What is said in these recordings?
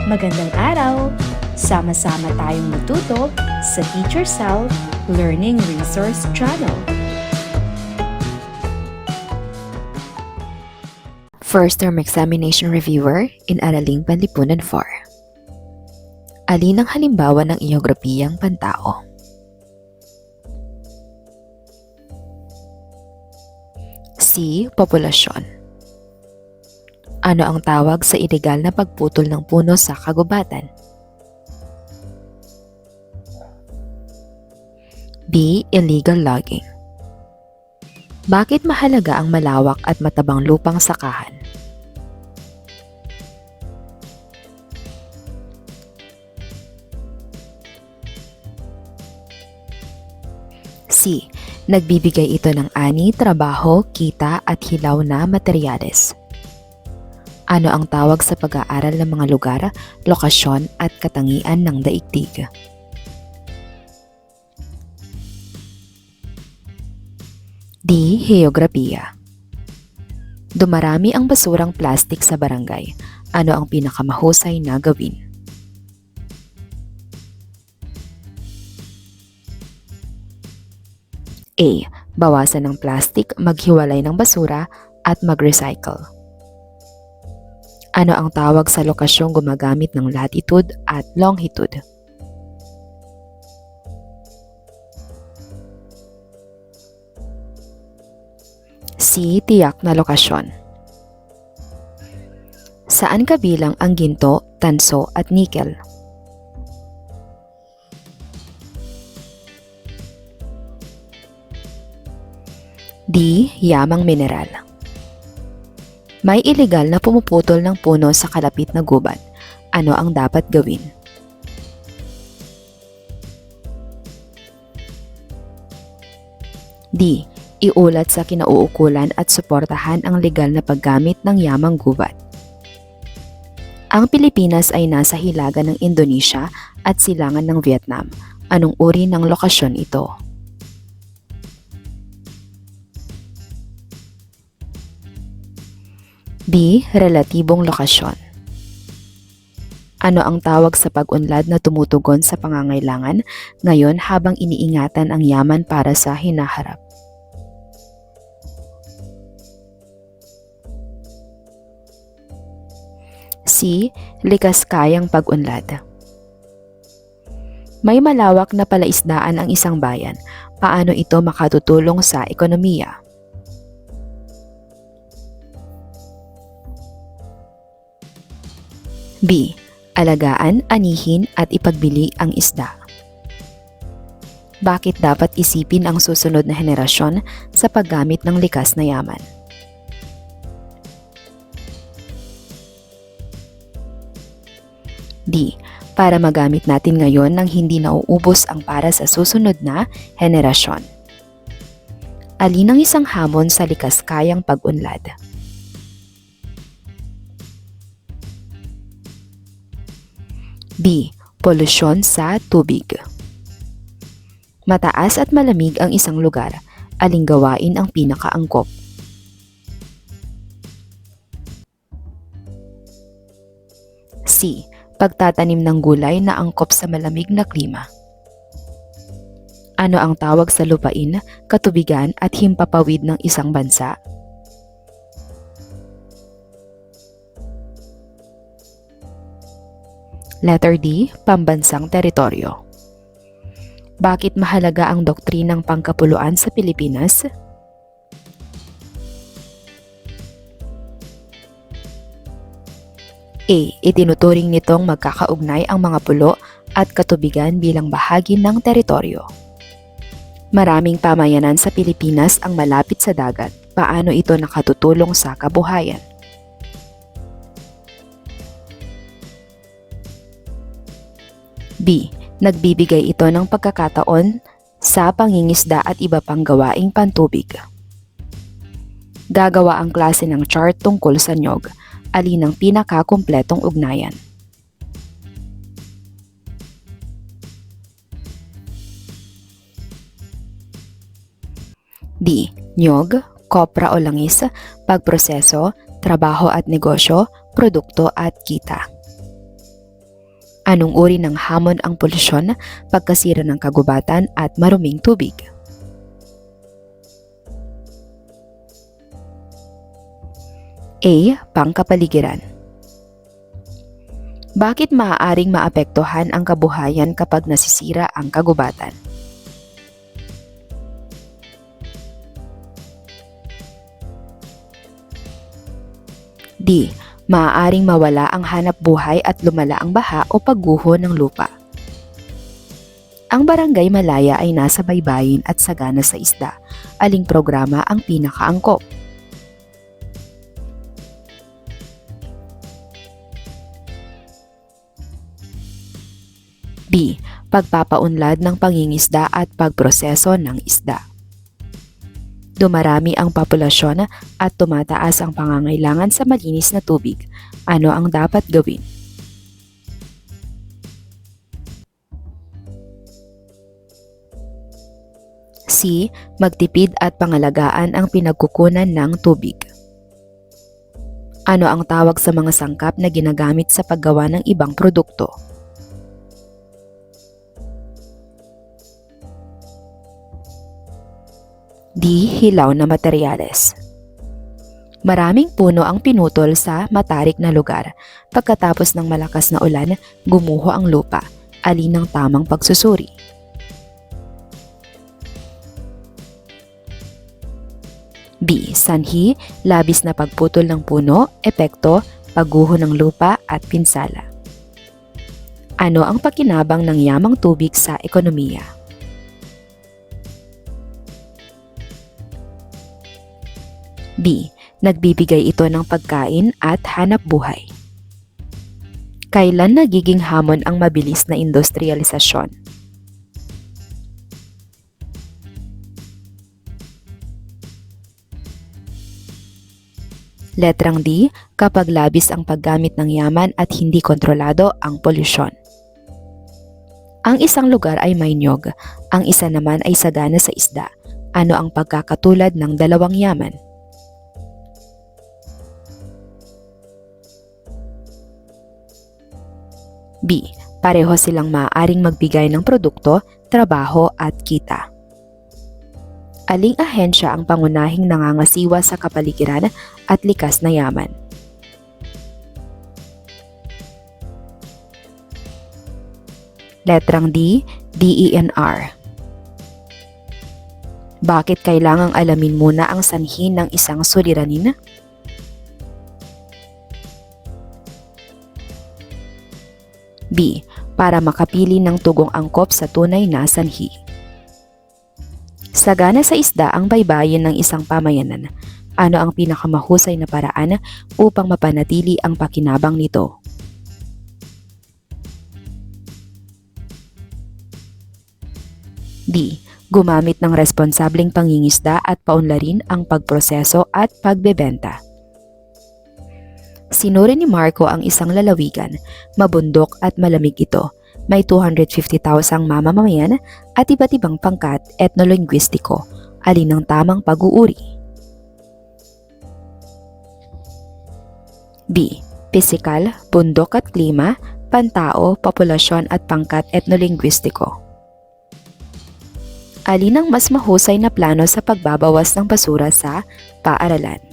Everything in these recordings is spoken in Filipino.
Magandang araw! Sama-sama tayong matuto sa Teacher Sal Learning Resource Channel. First Term Examination Reviewer in Araling Panlipunan 4. Alin ang halimbawa ng geograpiyang pantao? C. Populasyon. Ano ang tawag sa ilegal na pagputol ng puno sa kagubatan? B. Illegal logging. Bakit mahalaga ang malawak at matabang lupang sakahan? C. Nagbibigay ito ng ani, trabaho, kita at hilaw na materyales. Ano ang tawag sa pag-aaral ng mga lugar, lokasyon at katangian ng daigdig? D. Heograpiya. Dumarami ang basurang plastik sa barangay. Ano ang pinakamahusay na gawin? A. Bawasan ng plastik, maghiwalay ng basura at mag-recycle. Ano ang tawag sa lokasyong gumagamit ng latitude at longitude? C. Tiyak na lokasyon. Saan kabilang ang ginto, tanso at nickel? D. Yamang mineral. May ilegal na pumuputol ng puno sa kalapit na gubat. Ano ang dapat gawin? D. Iulat sa kinauukulan at suportahan ang legal na paggamit ng yamang gubat. Ang Pilipinas ay nasa hilaga ng Indonesia at silangan ng Vietnam. Anong uri ng lokasyon ito? B. Relatibong lokasyon. Ano ang tawag sa pag-unlad na tumutugon sa pangangailangan ngayon habang iniingatan ang yaman para sa hinaharap? C. Likas kayang pag-unlad. May malawak na palaisdaan ang isang bayan. Paano ito makatutulong sa ekonomiya? B. Alagaan, anihin at ipagbili ang isda. Bakit dapat isipin ang susunod na henerasyon sa paggamit ng likas na yaman? D. Para magamit natin ngayon nang hindi nauubos ang para sa susunod na henerasyon. Alin ang isang hamon sa likas kayang pag-unlad? B. Polusyon sa tubig. Mataas at malamig ang isang lugar. Aling gawain ang pinakaangkop? C. Pagtatanim ng gulay na angkop sa malamig na klima. Ano ang tawag sa lupain, katubigan at himpapawid ng isang bansa? Letter D. Pambansang teritoryo. Bakit mahalaga ang doktrinang pangkapuluan sa Pilipinas? A. Itinuturing nitong magkakaugnay ang mga pulo at katubigan bilang bahagi ng teritoryo. Maraming pamayanan sa Pilipinas ang malapit sa dagat. Paano ito nakatutulong sa kabuhayan? B. Nagbibigay ito ng pagkakataon sa pangingisda at iba pang gawaing pantubig. Gagawa ang klase ng chart tungkol sa niyog. Alin ang pinakakumpletong ugnayan? D. Niyog, kopra o langis, pagproseso, trabaho at negosyo, produkto at kita. Anong uri ng hamon ang polusyon, pagkasira ng kagubatan at maruming tubig? A. Pangkapaligiran. Bakit maaaring maapektuhan ang kabuhayan kapag nasisira ang kagubatan? D. Maaaring mawala ang hanap buhay at lumala ang baha o pagguho ng lupa. Ang Barangay Malaya ay nasa baybayin at sagana sa isda. Aling programa ang pinakaangkop? B. Pagpapaunlad ng pangingisda at pagproseso ng isda. Dumarami ang populasyon at tumataas ang pangangailangan sa malinis na tubig. Ano ang dapat gawin? C. Magtipid at pangalagaan ang pinagkukunan ng tubig. Ano ang tawag sa mga sangkap na ginagamit sa paggawa ng ibang produkto? D. Hilaw na materyales. Maraming puno ang pinutol sa matarik na lugar. Pagkatapos ng malakas na ulan, gumuho ang lupa. Alin ang tamang pagsusuri? B. Sanhi, labis na pagputol ng puno, epekto, pagguho ng lupa at pinsala. Ano ang pakinabang ng yamang tubig sa ekonomiya? B. Nagbibigay ito ng pagkain at hanap buhay. Kailan nagiging hamon ang mabilis na industrialisasyon? Letrang D. Kapag labis ang paggamit ng yaman at hindi kontrolado ang polusyon. Ang isang lugar ay may niyog, ang isa naman ay sagana sa isda. Ano ang pagkakatulad ng dalawang yaman? B. Pareho silang maaaring magbigay ng produkto, trabaho at kita. Aling ahensya ang pangunahing nangangasiwa sa kapaligiran at likas na yaman? Letrang D. DENR. Bakit kailangang alamin muna ang sanhi ng isang suliranin? B. Para makapili ng tugong angkop sa tunay na sanhi. Sagana sa isda ang baybayin ng isang pamayanan. Ano ang pinakamahusay na paraan upang mapanatili ang pakinabang nito? D. Gumamit ng responsableng pangingisda at paunlarin ang pagproseso at pagbebenta. Sinuri ni Marco ang isang lalawigan, mabundok at malamig ito. May 250,000 mamamayan at iba't ibang pangkat etnolinguistiko. Alin ang tamang pag-uuri? B. Pisikal, bundok at klima, pantao, populasyon at pangkat etnolinguistiko. Alin ang mas mahusay na plano sa pagbabawas ng basura sa paaralan?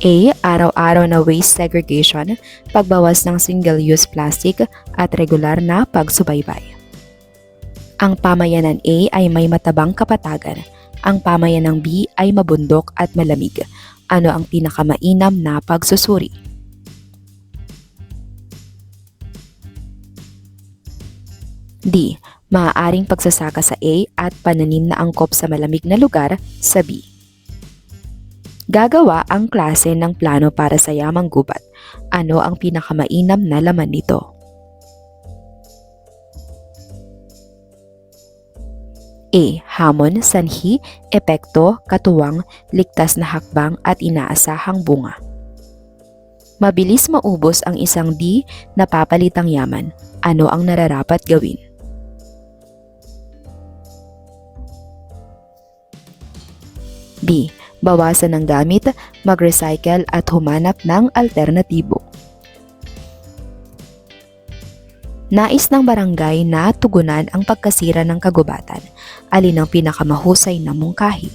A. Araw-araw na waste segregation, pagbawas ng single-use plastic at regular na pagsubaybay. Ang pamayanan A ay may matabang kapatagan. Ang pamayanang B ay mabundok at malamig. Ano ang pinakamainam na pagsusuri? D. Maaaring pagsasaka sa A at pananim na angkop sa malamig na lugar sa B. Gagawa ang klase ng plano para sa yamang gubat. Ano ang pinakamainam na laman nito? A. Hamon, sanhi, epekto, katuwang, ligtas na hakbang at inaasahang bunga. Mabilis maubos ang isang D na papalitang yaman. Ano ang nararapat gawin? B. bawasan ng gamit, mag-recycle at humanap ng alternatibo. Nais ng barangay na tugunan ang pagkasira ng kagubatan. Alin ang pinakamahusay na mungkahi?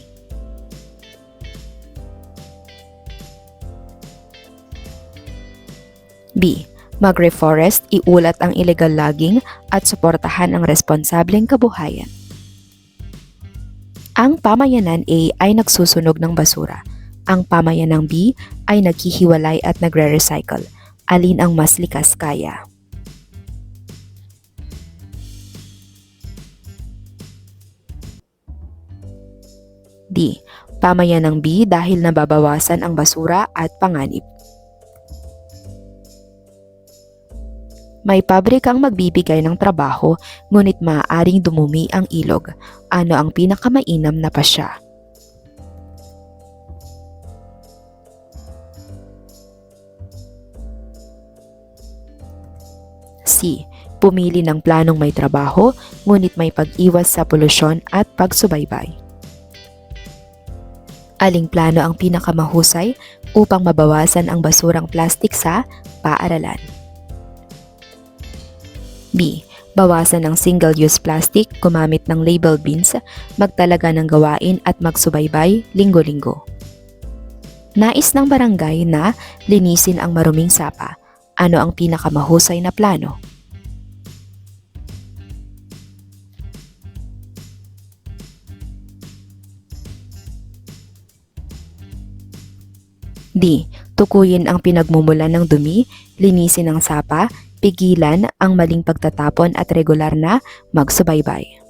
B. Mag-reforest, iulat ang illegal logging at suportahan ang responsableng kabuhayan. Ang pamayanan A ay nagsusunog ng basura. Ang pamayanang B ay naghihiwalay at nagre-recycle. Alin ang mas likas kaya? D. Pamayanang B dahil nababawasan ang basura at panganib. May pabrikang magbibigay ng trabaho ngunit maaaring dumumi ang ilog. Ano ang pinakamainam na pasya? C. Pumili ng planong may trabaho ngunit may pag-iwas sa polusyon at pagsubaybay. Aling plano ang pinakamahusay upang mabawasan ang basurang plastik sa paaralan? B. Bawasan ng single-use plastic, gumamit ng label bins, magtalaga ng gawain at magsubaybay linggo-linggo. Nais ng barangay na linisin ang maruming sapa. Ano ang pinakamahusay na plano? D. Tukuyin ang pinagmumulan ng dumi, linisin ang sapa, pigilan ang maling pagtatapon at regular na magsubaybay.